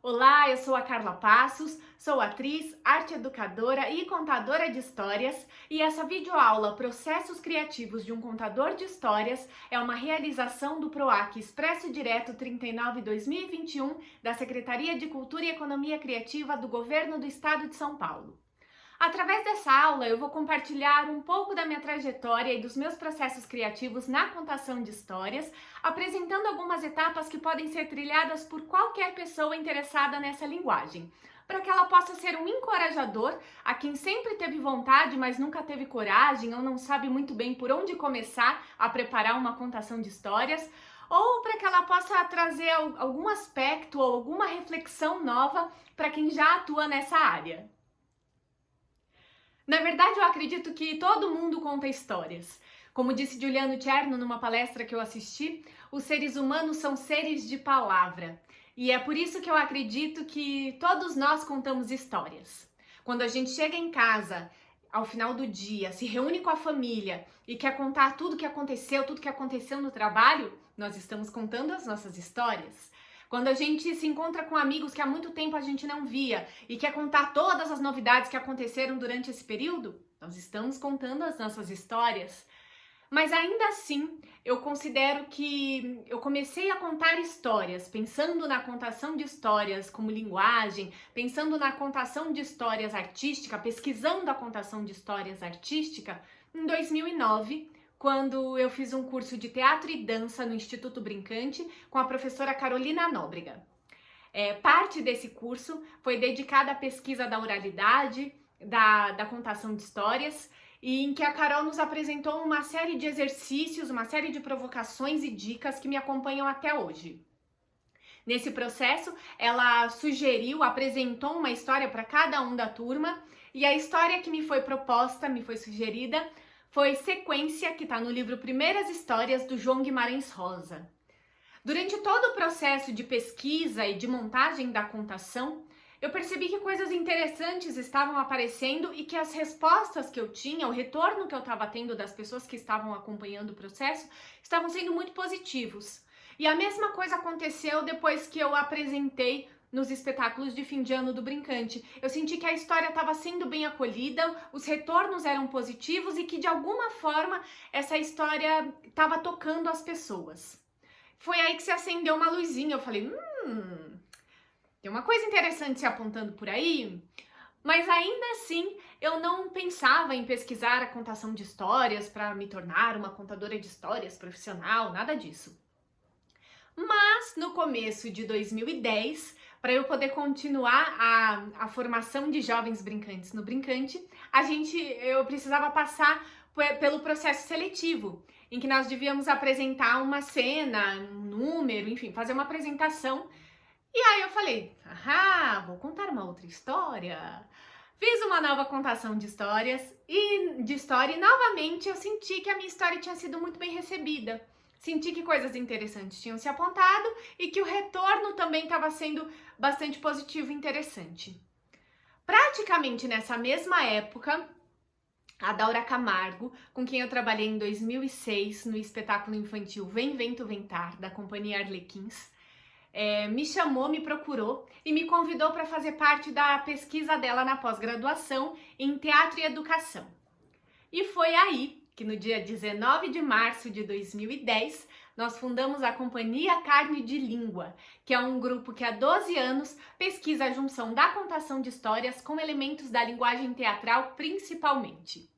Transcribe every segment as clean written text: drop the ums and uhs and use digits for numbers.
Olá, eu sou a Carla Passos, sou atriz, arte educadora e contadora de histórias, e essa videoaula Processos Criativos de um Contador de Histórias é uma realização do PROAC Expresso Direto 39/2021 da Secretaria de Cultura e Economia Criativa do Governo do Estado de São Paulo. Através dessa aula, eu vou compartilhar um pouco da minha trajetória e dos meus processos criativos na contação de histórias, apresentando algumas etapas que podem ser trilhadas por qualquer pessoa interessada nessa linguagem, para que ela possa ser um encorajador a quem sempre teve vontade, mas nunca teve coragem ou não sabe muito bem por onde começar a preparar uma contação de histórias, ou para que ela possa trazer algum aspecto ou alguma reflexão nova para quem já atua nessa área. Na verdade, eu acredito que todo mundo conta histórias. Como disse Giuliano Cerno numa palestra que eu assisti, os seres humanos são seres de palavra. E é por isso que eu acredito que todos nós contamos histórias. Quando a gente chega em casa, ao final do dia, se reúne com a família e quer contar tudo que aconteceu no trabalho, nós estamos contando as nossas histórias. Quando a gente se encontra com amigos que há muito tempo a gente não via e quer contar todas as novidades que aconteceram durante esse período, nós estamos contando as nossas histórias. Mas ainda assim, eu considero que eu comecei a contar histórias, pensando na contação de histórias como linguagem, pensando na contação de histórias artística, pesquisando a contação de histórias artística, em 2009, quando eu fiz um curso de teatro e dança no Instituto Brincante com a professora Carolina Nóbrega. Parte desse curso foi dedicada à pesquisa da oralidade, da contação de histórias, e em que a Carol nos apresentou uma série de exercícios, uma série de provocações e dicas que me acompanham até hoje. Nesse processo, ela apresentou uma história para cada um da turma, e a história que me foi proposta, me foi sugerida, foi Sequência, que está no livro Primeiras Histórias, do João Guimarães Rosa. Durante todo o processo de pesquisa e de montagem da contação, eu percebi que coisas interessantes estavam aparecendo e que as respostas que eu tinha, o retorno que eu estava tendo das pessoas que estavam acompanhando o processo, estavam sendo muito positivos. E a mesma coisa aconteceu depois que eu apresentei nos espetáculos de fim de ano do Brincante. Eu senti que a história estava sendo bem acolhida, os retornos eram positivos e que de alguma forma essa história estava tocando as pessoas. Foi aí que se acendeu uma luzinha, eu falei, tem uma coisa interessante se apontando por aí, mas ainda assim eu não pensava em pesquisar a contação de histórias para me tornar uma contadora de histórias profissional, nada disso. Mas no começo de 2010, para eu poder continuar a formação de jovens brincantes no Brincante, eu precisava passar pelo processo seletivo, em que nós devíamos apresentar uma cena, um número, enfim, fazer uma apresentação. E aí eu falei, vou contar uma outra história. Fiz uma nova contação de história e novamente eu senti que a minha história tinha sido muito bem recebida. Senti que coisas interessantes tinham se apontado e que o retorno também estava sendo bastante positivo e interessante. Praticamente nessa mesma época, a Daura Camargo, com quem eu trabalhei em 2006 no espetáculo infantil Vem Vento Ventar, da Companhia Arlequins, me chamou, me procurou e me convidou para fazer parte da pesquisa dela na pós-graduação em Teatro e Educação. E foi aí que no dia 19 de março de 2010, nós fundamos a Companhia Carne de Língua, que é um grupo que há 12 anos pesquisa a junção da contação de histórias com elementos da linguagem teatral principalmente.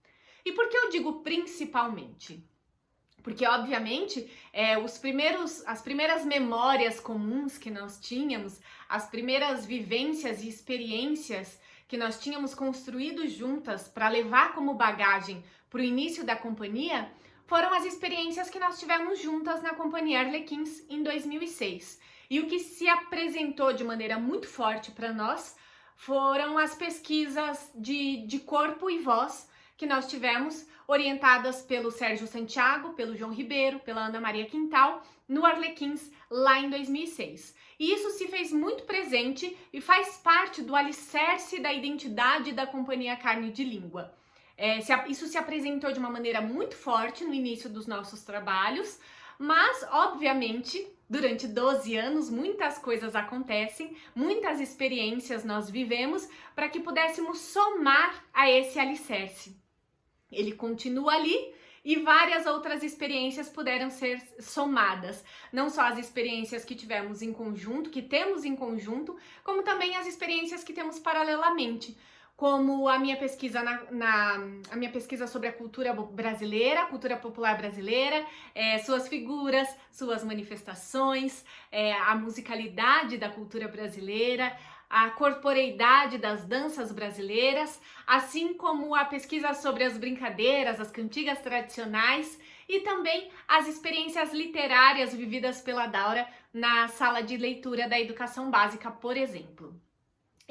E por que eu digo principalmente? Porque, obviamente, as primeiras memórias comuns que nós tínhamos, as primeiras vivências e experiências que nós tínhamos construído juntas para levar como bagagem para o início da companhia, foram as experiências que nós tivemos juntas na Companhia Arlequins em 2006. E o que se apresentou de maneira muito forte para nós foram as pesquisas de corpo e voz que nós tivemos, orientadas pelo Sérgio Santiago, pelo João Ribeiro, pela Ana Maria Quintal, no Arlequins, lá em 2006. E isso se fez muito presente e faz parte do alicerce da identidade da Companhia Carne de Língua. Isso se apresentou de uma maneira muito forte no início dos nossos trabalhos, Mas, obviamente, durante 12 anos, muitas coisas acontecem, muitas experiências nós vivemos para que pudéssemos somar a esse alicerce. Ele continua ali e várias outras experiências puderam ser somadas. Não só as experiências que tivemos em conjunto, que temos em conjunto, como também as experiências que temos paralelamente. Como a minha pesquisa a minha pesquisa sobre a cultura brasileira, a cultura popular brasileira, suas figuras, suas manifestações, a musicalidade da cultura brasileira, a corporeidade das danças brasileiras, assim como a pesquisa sobre as brincadeiras, as cantigas tradicionais e também as experiências literárias vividas pela Daura na sala de leitura da educação básica, por exemplo.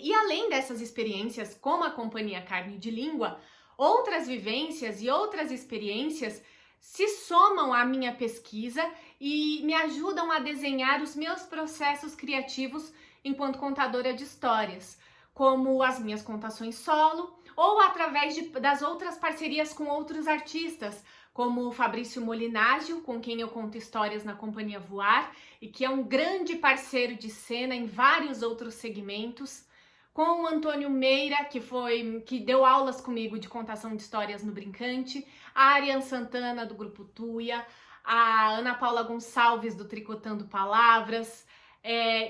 E além dessas experiências, como a Companhia Carne de Língua, outras vivências e outras experiências se somam à minha pesquisa e me ajudam a desenhar os meus processos criativos enquanto contadora de histórias, como as minhas contações solo ou através das outras parcerias com outros artistas, como o Fabrício Molinágio, com quem eu conto histórias na Companhia Voar e que é um grande parceiro de cena em vários outros segmentos, com o Antônio Meira, que deu aulas comigo de contação de histórias no Brincante, a Ariane Santana, do Grupo Tuia, a Ana Paula Gonçalves, do Tricotando Palavras,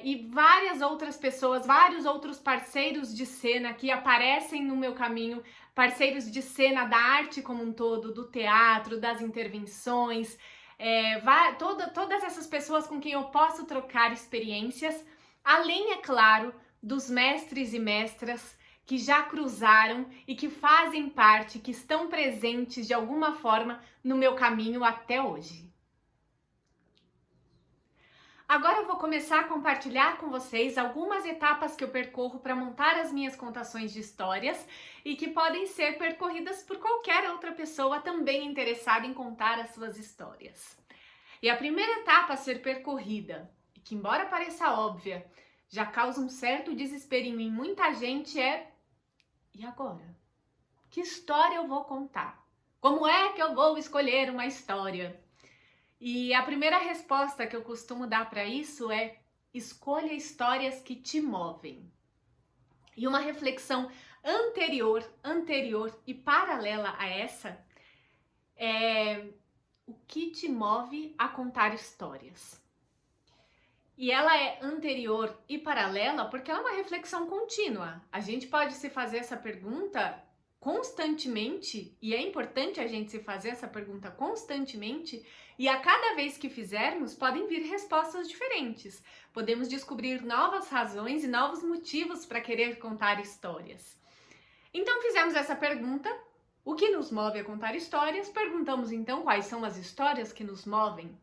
e várias outras pessoas, vários outros parceiros de cena que aparecem no meu caminho, parceiros de cena da arte como um todo, do teatro, das intervenções, todas essas pessoas com quem eu posso trocar experiências, além, é claro, dos mestres e mestras que já cruzaram e que fazem parte, que estão presentes de alguma forma no meu caminho até hoje. Agora eu vou começar a compartilhar com vocês algumas etapas que eu percorro para montar as minhas contações de histórias e que podem ser percorridas por qualquer outra pessoa também interessada em contar as suas histórias. E a primeira etapa a ser percorrida, e que embora pareça óbvia, já causa um certo desespero em muita gente e agora? Que história eu vou contar? Como é que eu vou escolher uma história? E a primeira resposta que eu costumo dar para isso é: escolha histórias que te movem. E uma reflexão anterior e paralela a essa é: o que te move a contar histórias? E ela é anterior e paralela porque ela é uma reflexão contínua. A gente pode se fazer essa pergunta constantemente, e é importante a gente se fazer essa pergunta constantemente, e a cada vez que fizermos, podem vir respostas diferentes. Podemos descobrir novas razões e novos motivos para querer contar histórias. Então fizemos essa pergunta: o que nos move a contar histórias? Perguntamos então quais são as histórias que nos movem.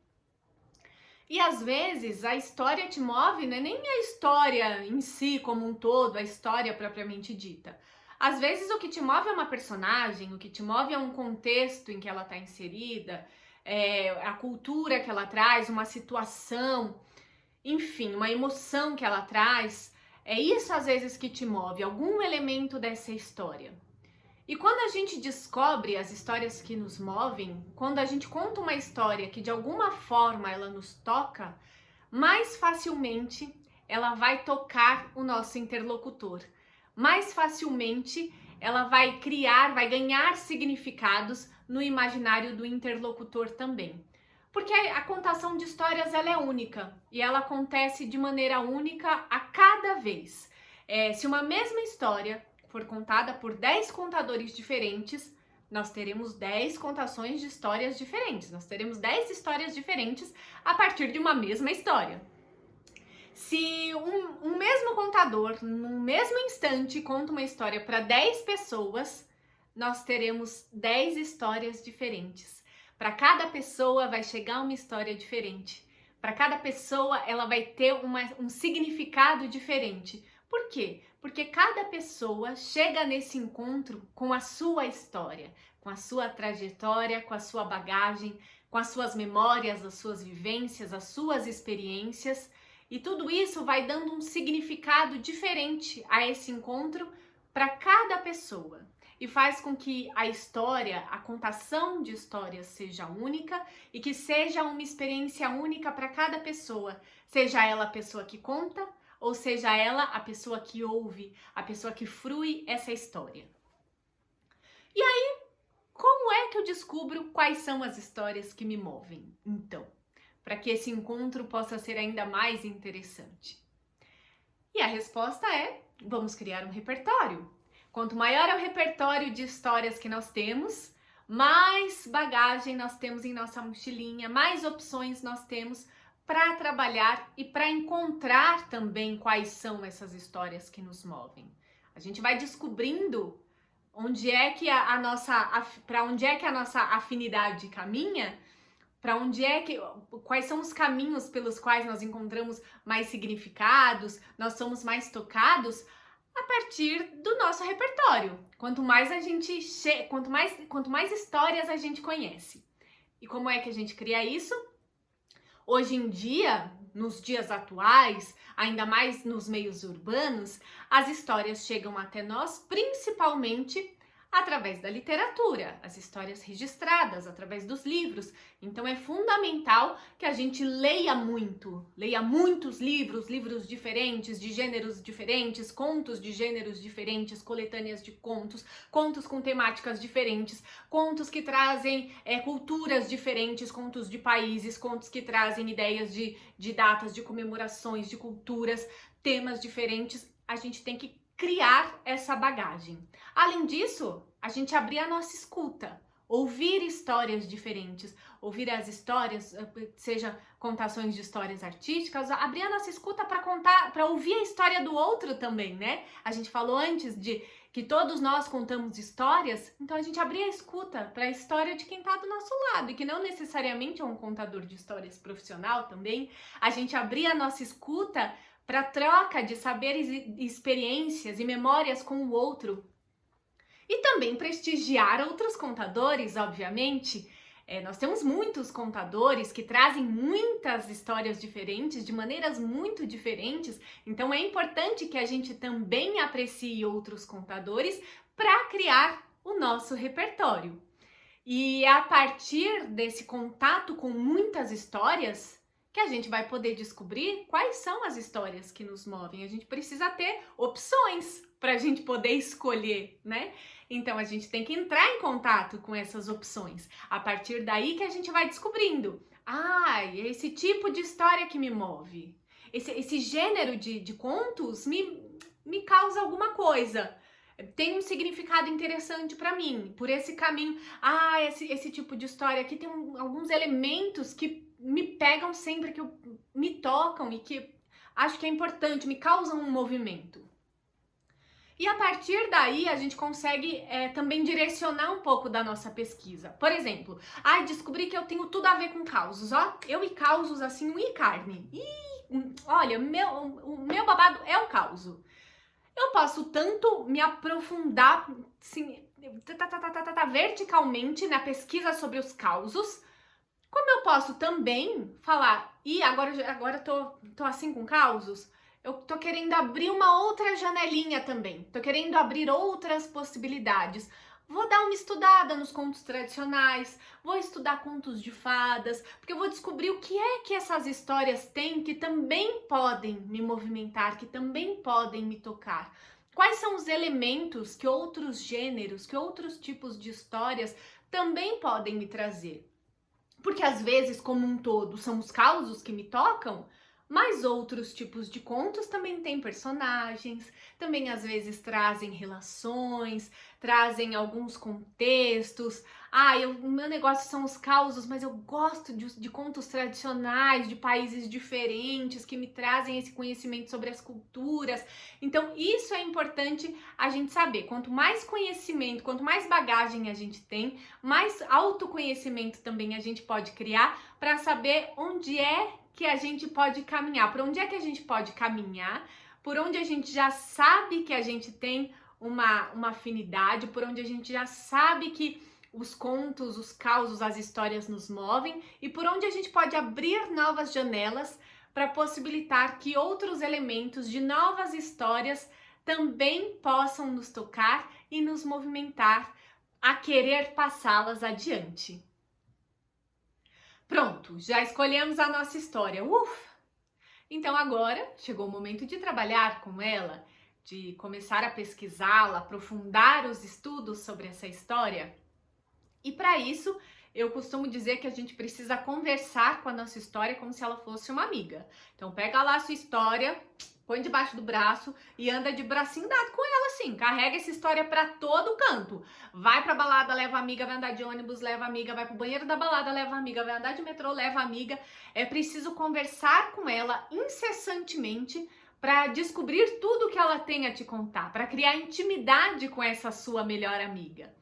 E às vezes a história te move, não é nem a história em si como um todo, a história propriamente dita. Às vezes o que te move é uma personagem, o que te move é um contexto em que ela está inserida, a cultura que ela traz, uma situação, enfim, uma emoção que ela traz. É isso às vezes que te move, algum elemento dessa história. E quando a gente descobre as histórias que nos movem, quando a gente conta uma história que de alguma forma ela nos toca, mais facilmente ela vai tocar o nosso interlocutor. Mais facilmente ela vai ganhar significados no imaginário do interlocutor também. Porque a contação de histórias ela é única e ela acontece de maneira única a cada vez. Se uma mesma história for contada por 10 contadores diferentes, nós teremos 10 contações de histórias diferentes. Nós teremos 10 histórias diferentes a partir de uma mesma história. Se um mesmo contador, no mesmo instante, conta uma história para 10 pessoas, nós teremos 10 histórias diferentes. Para cada pessoa vai chegar uma história diferente. Para cada pessoa ela vai ter um significado diferente. Por quê? Porque cada pessoa chega nesse encontro com a sua história, com a sua trajetória, com a sua bagagem, com as suas memórias, as suas vivências, as suas experiências, e tudo isso vai dando um significado diferente a esse encontro para cada pessoa. e faz com que a história, a contação de histórias seja única e que seja uma experiência única para cada pessoa, seja ela a pessoa que conta ou seja ela a pessoa que ouve, a pessoa que frui essa história. E aí, como é que eu descubro quais são as histórias que me movem? Então, para que esse encontro possa ser ainda mais interessante. E a resposta é: vamos criar um repertório. Quanto maior é o repertório de histórias que nós temos, mais bagagem nós temos em nossa mochilinha, mais opções nós temos para trabalhar e para encontrar também quais são essas histórias que nos movem. A gente vai descobrindo onde é que para onde é que a nossa afinidade caminha, quais são os caminhos pelos quais nós encontramos mais significados, nós somos mais tocados a partir do nosso repertório. Quanto mais histórias a gente conhece. E como é que a gente cria isso? Hoje em dia, nos dias atuais, ainda mais nos meios urbanos, as histórias chegam até nós principalmente através da literatura, as histórias registradas, através dos livros. Então é fundamental que a gente leia muitos livros, livros diferentes, de gêneros diferentes, contos de gêneros diferentes, coletâneas de contos, contos com temáticas diferentes, contos que trazem culturas diferentes, contos de países, contos que trazem ideias de datas, de comemorações, de culturas, temas diferentes. A gente tem que criar essa bagagem. Além disso, a gente abrir a nossa escuta, ouvir histórias diferentes, ouvir as histórias, seja contações de histórias artísticas, abrir a nossa escuta para ouvir a história do outro também, né? A gente falou antes de que todos nós contamos histórias, então a gente abrir a escuta para a história de quem está do nosso lado, e que não necessariamente é um contador de histórias profissional também. A gente abrir a nossa escuta para troca de saberes e experiências e memórias com o outro. E também prestigiar outros contadores, obviamente. Nós temos muitos contadores que trazem muitas histórias diferentes, de maneiras muito diferentes. Então é importante que a gente também aprecie outros contadores para criar o nosso repertório. E é a partir desse contato com muitas histórias que a gente vai poder descobrir quais são as histórias que nos movem. A gente precisa ter opções para a gente poder escolher, né? Então a gente tem que entrar em contato com essas opções. A partir daí que a gente vai descobrindo. Esse tipo de história que me move. Esse gênero de contos me causa alguma coisa. Tem um significado interessante para mim, por esse caminho. Esse tipo de história aqui tem alguns elementos que me pegam sempre, que me tocam e que acho que é importante, me causam um movimento. E a partir daí a gente consegue também direcionar um pouco da nossa pesquisa. Por exemplo, descobri que eu tenho tudo a ver com causos, ó. Eu e causos, assim, unha e carne. Olha, o meu babado é o causo. Eu posso tanto me aprofundar assim, verticalmente na pesquisa sobre os causos, como eu posso também falar, agora tô assim com causos, eu tô querendo abrir uma outra janelinha também, tô querendo abrir outras possibilidades. Vou dar uma estudada nos contos tradicionais, vou estudar contos de fadas, porque eu vou descobrir o que é que essas histórias têm que também podem me movimentar, que também podem me tocar. Quais são os elementos que outros gêneros, que outros tipos de histórias também podem me trazer? Porque às vezes, como um todo, são os causos que me tocam, mas outros tipos de contos também têm personagens, também às vezes trazem relações, trazem alguns contextos. O meu negócio são os causos, mas eu gosto de contos tradicionais, de países diferentes, que me trazem esse conhecimento sobre as culturas. Então, isso é importante a gente saber. Quanto mais conhecimento, quanto mais bagagem a gente tem, mais autoconhecimento também a gente pode criar para saber onde é que a gente pode caminhar, por onde é que a gente pode caminhar, por onde a gente já sabe que a gente tem uma afinidade, por onde a gente já sabe que os contos, os causos, as histórias nos movem e por onde a gente pode abrir novas janelas para possibilitar que outros elementos de novas histórias também possam nos tocar e nos movimentar a querer passá-las adiante. Pronto, já escolhemos a nossa história. Ufa! Então agora chegou o momento de trabalhar com ela, de começar a pesquisá-la, aprofundar os estudos sobre essa história. E para isso, eu costumo dizer que a gente precisa conversar com a nossa história como se ela fosse uma amiga. Então pega lá a sua história, põe debaixo do braço e anda de bracinho dado com ela assim. Carrega essa história para todo canto. Vai pra balada, leva a amiga, vai andar de ônibus, leva a amiga, vai pro banheiro da balada, leva a amiga, vai andar de metrô, leva a amiga. É preciso conversar com ela incessantemente para descobrir tudo que ela tem a te contar, para criar intimidade com essa sua melhor amiga.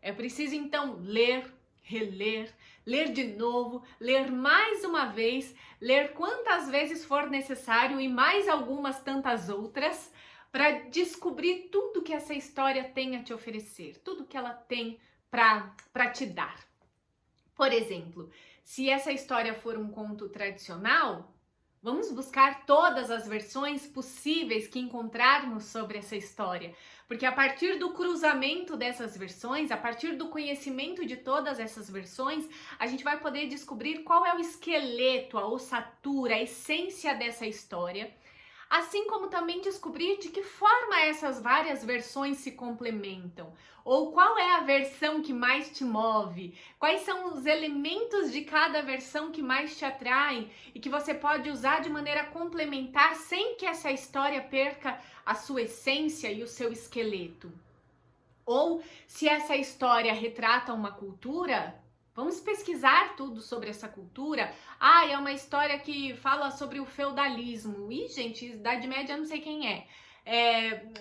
É preciso então ler, reler, ler de novo, ler mais uma vez, ler quantas vezes for necessário e mais algumas tantas outras para descobrir tudo que essa história tem a te oferecer, tudo que ela tem para te dar. Por exemplo, se essa história for um conto tradicional, vamos buscar todas as versões possíveis que encontrarmos sobre essa história, porque a partir do cruzamento dessas versões, a partir do conhecimento de todas essas versões, a gente vai poder descobrir qual é o esqueleto, a ossatura, a essência dessa história, assim como também descobrir de que forma essas várias versões se complementam, ou qual é a versão que mais te move, quais são os elementos de cada versão que mais te atraem e que você pode usar de maneira complementar sem que essa história perca a sua essência e o seu esqueleto. Ou se essa história retrata uma cultura, vamos pesquisar tudo sobre essa cultura. É uma história que fala sobre o feudalismo. Ih, gente, Idade Média eu não sei quem é.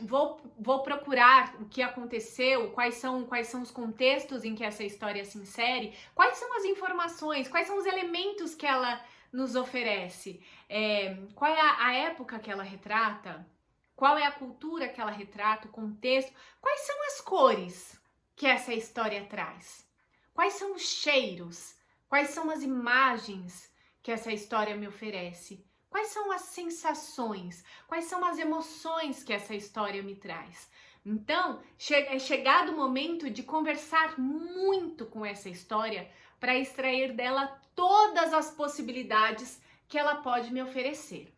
Vou procurar o que aconteceu, quais são os contextos em que essa história se insere, quais são as informações, quais são os elementos que ela nos oferece, qual é a época que ela retrata, qual é a cultura que ela retrata, o contexto, quais são as cores que essa história traz. Quais são os cheiros? Quais são as imagens que essa história me oferece? Quais são as sensações? Quais são as emoções que essa história me traz? Então, é chegado o momento de conversar muito com essa história para extrair dela todas as possibilidades que ela pode me oferecer.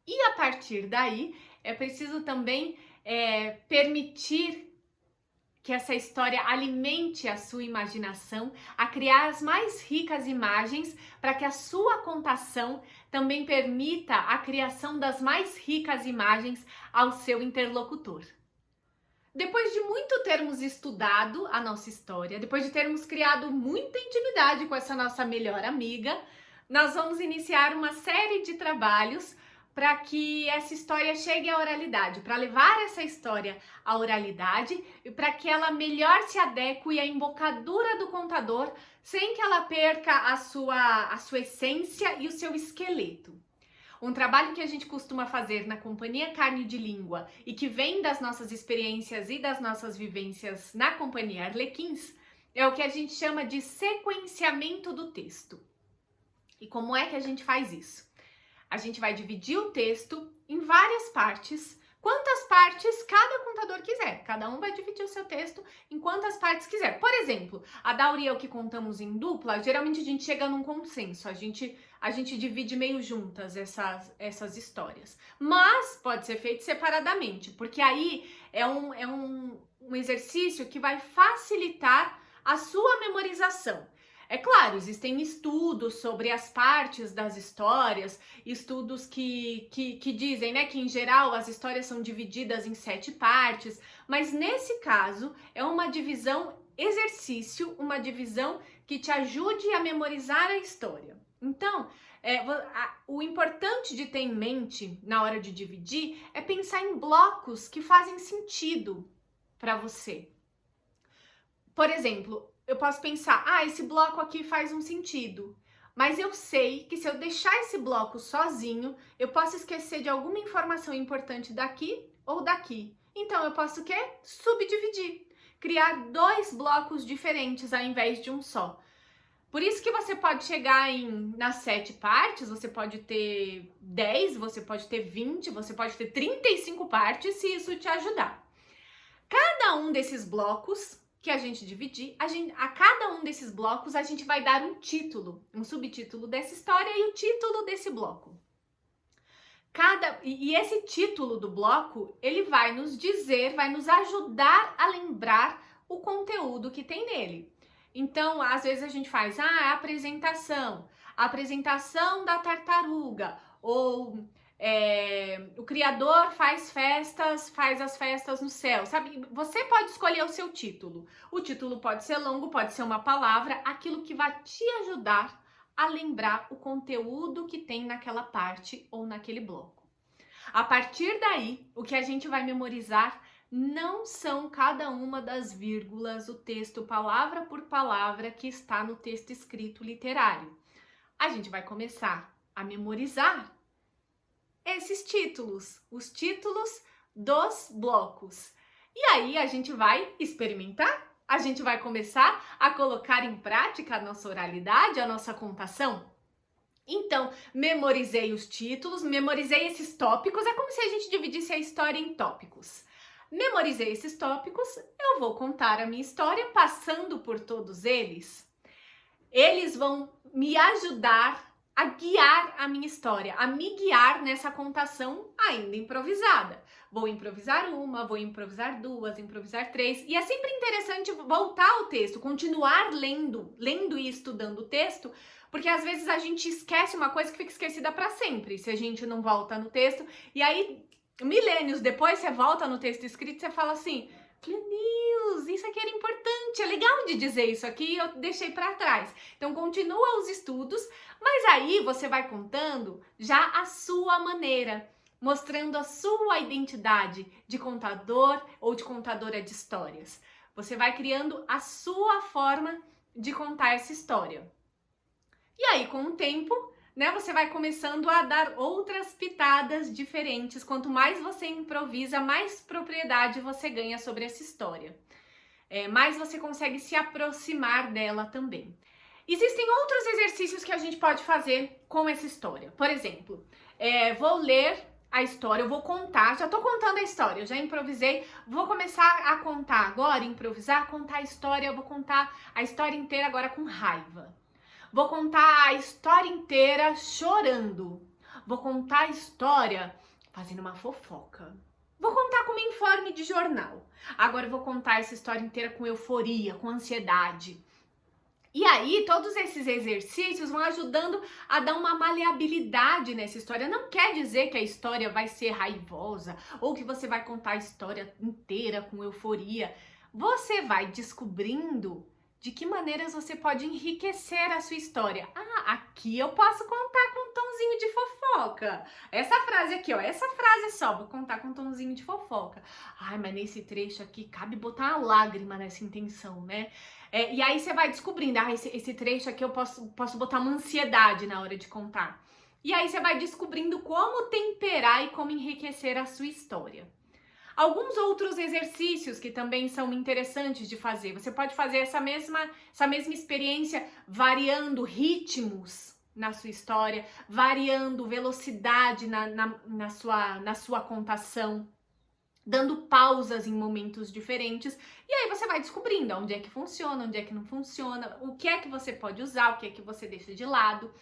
E a partir daí, é preciso também permitir que essa história alimente a sua imaginação, a criar as mais ricas imagens, para que a sua contação também permita a criação das mais ricas imagens ao seu interlocutor. Depois de muito termos estudado a nossa história, depois de termos criado muita intimidade com essa nossa melhor amiga, nós vamos iniciar uma série de trabalhos para que essa história chegue à oralidade, para levar essa história à oralidade e para que ela melhor se adeque à embocadura do contador, sem que ela perca a sua essência e o seu esqueleto. Um trabalho que a gente costuma fazer na Companhia Carne de Língua e que vem das nossas experiências e das nossas vivências na Companhia Arlequins é o que a gente chama de sequenciamento do texto. E como é que a gente faz isso? A gente vai dividir o texto em várias partes, quantas partes cada contador quiser. Cada um vai dividir o seu texto em quantas partes quiser. Por exemplo, a Dauri e eu que contamos em dupla, geralmente a gente chega num consenso, a gente divide meio juntas essas histórias. Mas pode ser feito separadamente, porque aí é um exercício que vai facilitar a sua memorização. É claro, existem estudos sobre as partes das histórias, estudos que dizem, né, que em geral as histórias são divididas em 7 partes, mas nesse caso é uma divisão exercício, uma divisão que te ajude a memorizar a história. Então, o importante de ter em mente na hora de dividir é pensar em blocos que fazem sentido para você. Por exemplo, eu posso pensar, esse bloco aqui faz um sentido, mas eu sei que se eu deixar esse bloco sozinho, eu posso esquecer de alguma informação importante daqui ou daqui. Então, eu posso o quê? Subdividir, criar 2 blocos diferentes ao invés de um só. Por isso que você pode chegar nas 7 partes, você pode ter 10, você pode ter 20, você pode ter 35 partes, se isso te ajudar. Cada um desses blocos que a gente dividir, a cada um desses blocos a gente vai dar um título, um subtítulo dessa história e o título desse bloco. E esse título do bloco, ele vai nos dizer, vai nos ajudar a lembrar o conteúdo que tem nele. Então, às vezes a gente faz a apresentação da tartaruga, ou o criador faz as festas no céu, sabe? Você pode escolher o seu título. O título pode ser longo, pode ser uma palavra, aquilo que vai te ajudar a lembrar o conteúdo que tem naquela parte ou naquele bloco. A partir daí, o que a gente vai memorizar não são cada uma das vírgulas, o texto palavra por palavra que está no texto escrito literário. A gente vai começar a memorizar esses títulos, os títulos dos blocos. E aí a gente vai experimentar, a gente vai começar a colocar em prática a nossa oralidade, a nossa contação. Então, memorizei os títulos, memorizei esses tópicos, é como se a gente dividisse a história em tópicos. Memorizei esses tópicos, eu vou contar a minha história passando por todos eles. Eles vão me ajudar a guiar a minha história, a me guiar nessa contação ainda improvisada. Vou improvisar uma, vou improvisar duas, improvisar três. E é sempre interessante voltar ao texto, continuar lendo e estudando o texto, porque às vezes a gente esquece uma coisa que fica esquecida para sempre, se a gente não volta no texto. E aí, milênios depois, você volta no texto escrito e você fala assim: News, isso aqui era importante, é legal de dizer isso aqui, eu deixei para trás. Então continua os estudos, mas aí você vai contando já a sua maneira, mostrando a sua identidade de contador ou de contadora de histórias. Você vai criando a sua forma de contar essa história. E aí, com o tempo, você vai começando a dar outras pitadas diferentes. Quanto mais você improvisa, mais propriedade você ganha sobre essa história. Mais você consegue se aproximar dela também. Existem outros exercícios que a gente pode fazer com essa história. Por exemplo, vou ler a história, eu vou contar, já tô contando a história, eu já improvisei, vou começar a contar agora, improvisar, contar a história, eu vou contar a história inteira agora com raiva. Vou contar a história inteira chorando. Vou contar a história fazendo uma fofoca. Vou contar como informe de jornal. Agora eu vou contar essa história inteira com euforia, com ansiedade. E aí, todos esses exercícios vão ajudando a dar uma maleabilidade nessa história. Não quer dizer que a história vai ser raivosa ou que você vai contar a história inteira com euforia. Você vai descobrindo de que maneiras você pode enriquecer a sua história. Aqui eu posso contar com um tonzinho de fofoca. Essa frase aqui, ó, essa frase só, vou contar com um tonzinho de fofoca. Mas nesse trecho aqui cabe botar uma lágrima nessa intenção, né? E aí você vai descobrindo, esse trecho aqui eu posso botar uma ansiedade na hora de contar. E aí você vai descobrindo como temperar e como enriquecer a sua história. Alguns outros exercícios que também são interessantes de fazer. Você pode fazer essa mesma experiência variando ritmos na sua história, variando velocidade na sua contação, dando pausas em momentos diferentes. E aí você vai descobrindo onde é que funciona, onde é que não funciona, o que é que você pode usar, o que é que você deixa de lado.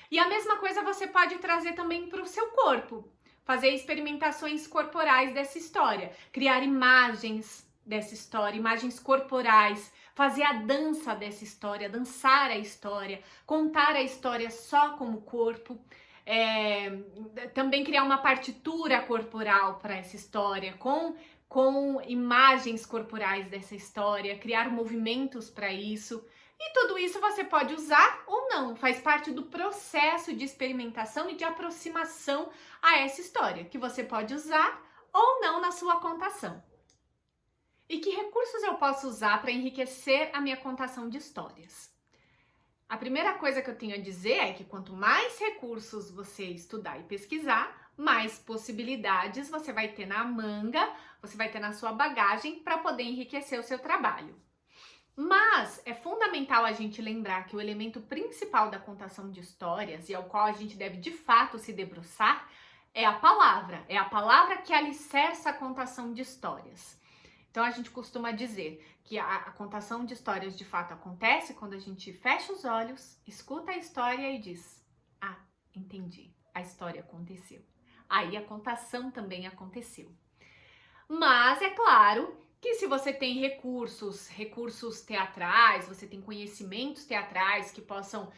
E a mesma coisa você pode trazer também para o seu corpo. Fazer experimentações corporais dessa história, criar imagens dessa história, imagens corporais, fazer a dança dessa história, dançar a história, contar a história só com o corpo, também criar uma partitura corporal para essa história, com imagens corporais dessa história, criar movimentos para isso. E tudo isso você pode usar ou não, faz parte do processo de experimentação e de aproximação a essa história, que você pode usar ou não na sua contação. E que recursos eu posso usar para enriquecer a minha contação de histórias? A primeira coisa que eu tenho a dizer é que quanto mais recursos você estudar e pesquisar, mais possibilidades você vai ter na manga, você vai ter na sua bagagem para poder enriquecer o seu trabalho. Mas é fundamental a gente lembrar que o elemento principal da contação de histórias e ao qual a gente deve de fato se debruçar é a palavra. É a palavra que alicerça a contação de histórias. Então a gente costuma dizer que a contação de histórias de fato acontece quando a gente fecha os olhos, escuta a história e diz: "Ah, entendi, a história aconteceu." Aí a contação também aconteceu. Mas é claro que se você tem recursos teatrais, você tem conhecimentos teatrais que possam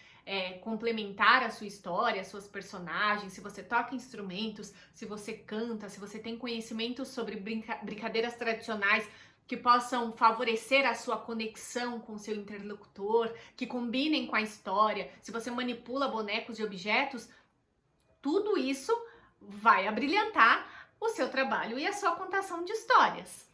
complementar a sua história, as suas personagens, se você toca instrumentos, se você canta, se você tem conhecimentos sobre brincadeiras tradicionais que possam favorecer a sua conexão com o seu interlocutor, que combinem com a história, se você manipula bonecos e objetos, tudo isso vai abrilhantar o seu trabalho e a sua contação de histórias.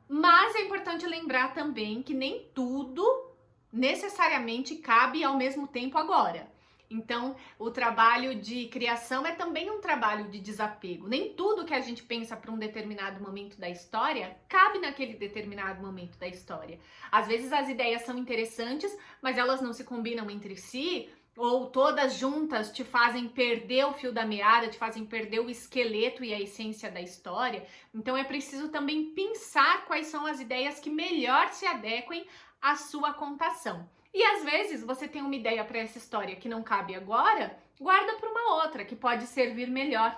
Mas é importante lembrar também que nem tudo necessariamente cabe ao mesmo tempo agora. Então, o trabalho de criação é também um trabalho de desapego. Nem tudo que a gente pensa para um determinado momento da história cabe naquele determinado momento da história. Às vezes as ideias são interessantes, mas elas não se combinam entre si, ou todas juntas te fazem perder o fio da meada, te fazem perder o esqueleto e a essência da história. Então é preciso também pensar quais são as ideias que melhor se adequem à sua contação. E às vezes você tem uma ideia para essa história que não cabe agora, guarda para uma outra que pode servir melhor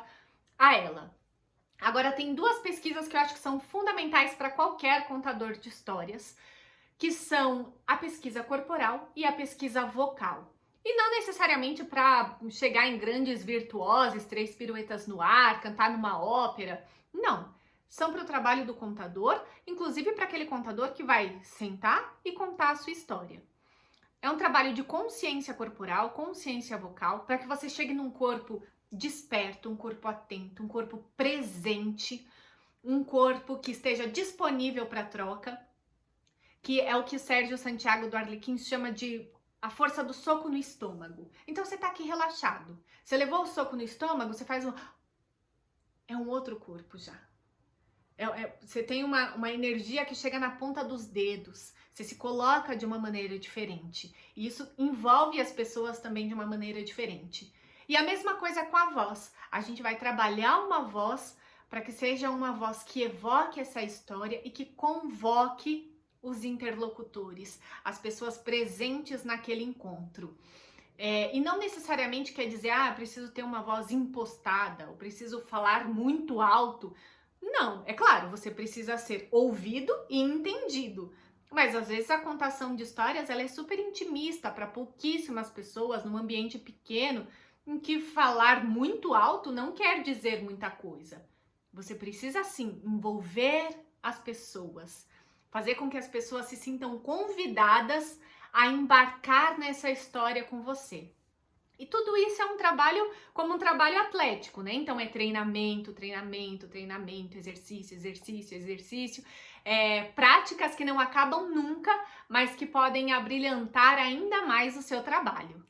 a ela. Agora tem duas pesquisas que eu acho que são fundamentais para qualquer contador de histórias, que são a pesquisa corporal e a pesquisa vocal. E não necessariamente para chegar em grandes virtuoses, 3 piruetas no ar, cantar numa ópera. Não. São para o trabalho do contador, inclusive para aquele contador que vai sentar e contar a sua história. É um trabalho de consciência corporal, consciência vocal, para que você chegue num corpo desperto, um corpo atento, um corpo presente, um corpo que esteja disponível para troca, que é o que o Sérgio Santiago do Arlequim chama de a força do soco no estômago. Então você tá aqui relaxado. Você levou o soco no estômago, você faz um... É um outro corpo já. Você tem uma energia que chega na ponta dos dedos. Você se coloca de uma maneira diferente. E isso envolve as pessoas também de uma maneira diferente. E a mesma coisa com a voz. A gente vai trabalhar uma voz para que seja uma voz que evoque essa história e que convoque os interlocutores, as pessoas presentes naquele encontro. E não necessariamente quer dizer, preciso ter uma voz impostada, ou preciso falar muito alto. Não, é claro, você precisa ser ouvido e entendido. Mas às vezes a contação de histórias ela é super intimista para pouquíssimas pessoas, num ambiente pequeno, em que falar muito alto não quer dizer muita coisa. Você precisa, sim, envolver as pessoas, fazer com que as pessoas se sintam convidadas a embarcar nessa história com você. E tudo isso é um trabalho como um trabalho atlético, né? Então é treinamento, treinamento, treinamento, exercício, exercício, exercício. Práticas que não acabam nunca, mas que podem abrilhantar ainda mais o seu trabalho.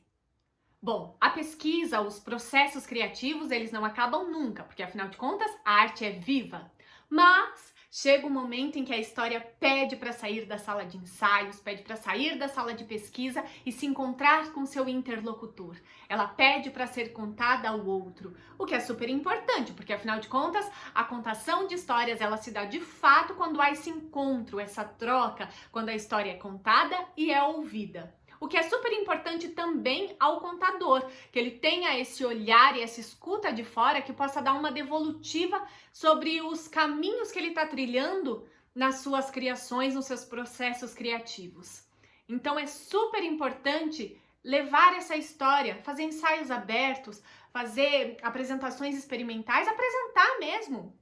Bom, a pesquisa, os processos criativos, eles não acabam nunca, porque afinal de contas, a arte é viva. Mas chega um momento em que a história pede para sair da sala de ensaios, pede para sair da sala de pesquisa e se encontrar com seu interlocutor. Ela pede para ser contada ao outro, o que é super importante, porque afinal de contas, a contação de histórias ela se dá de fato quando há esse encontro, essa troca, quando a história é contada e é ouvida. O que é super importante também ao contador, que ele tenha esse olhar e essa escuta de fora que possa dar uma devolutiva sobre os caminhos que ele está trilhando nas suas criações, nos seus processos criativos. Então é super importante levar essa história, fazer ensaios abertos, fazer apresentações experimentais, apresentar mesmo.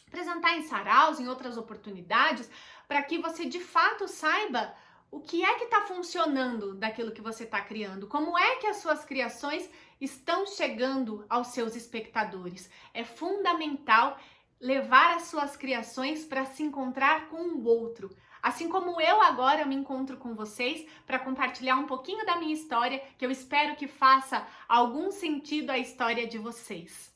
Apresentar em saraus, em outras oportunidades, para que você de fato saiba o que é que está funcionando daquilo que você está criando? Como é que as suas criações estão chegando aos seus espectadores? É fundamental levar as suas criações para se encontrar com o outro. Assim como eu agora me encontro com vocês para compartilhar um pouquinho da minha história, que eu espero que faça algum sentido à história de vocês.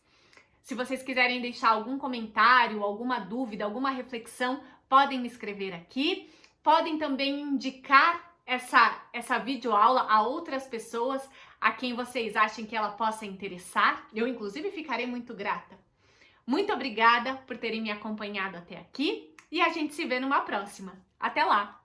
Se vocês quiserem deixar algum comentário, alguma dúvida, alguma reflexão, podem me escrever aqui. podem também indicar essa videoaula a outras pessoas a quem vocês achem que ela possa interessar. Eu, inclusive, ficarei muito grata. Muito obrigada por terem me acompanhado até aqui e a gente se vê numa próxima. Até lá!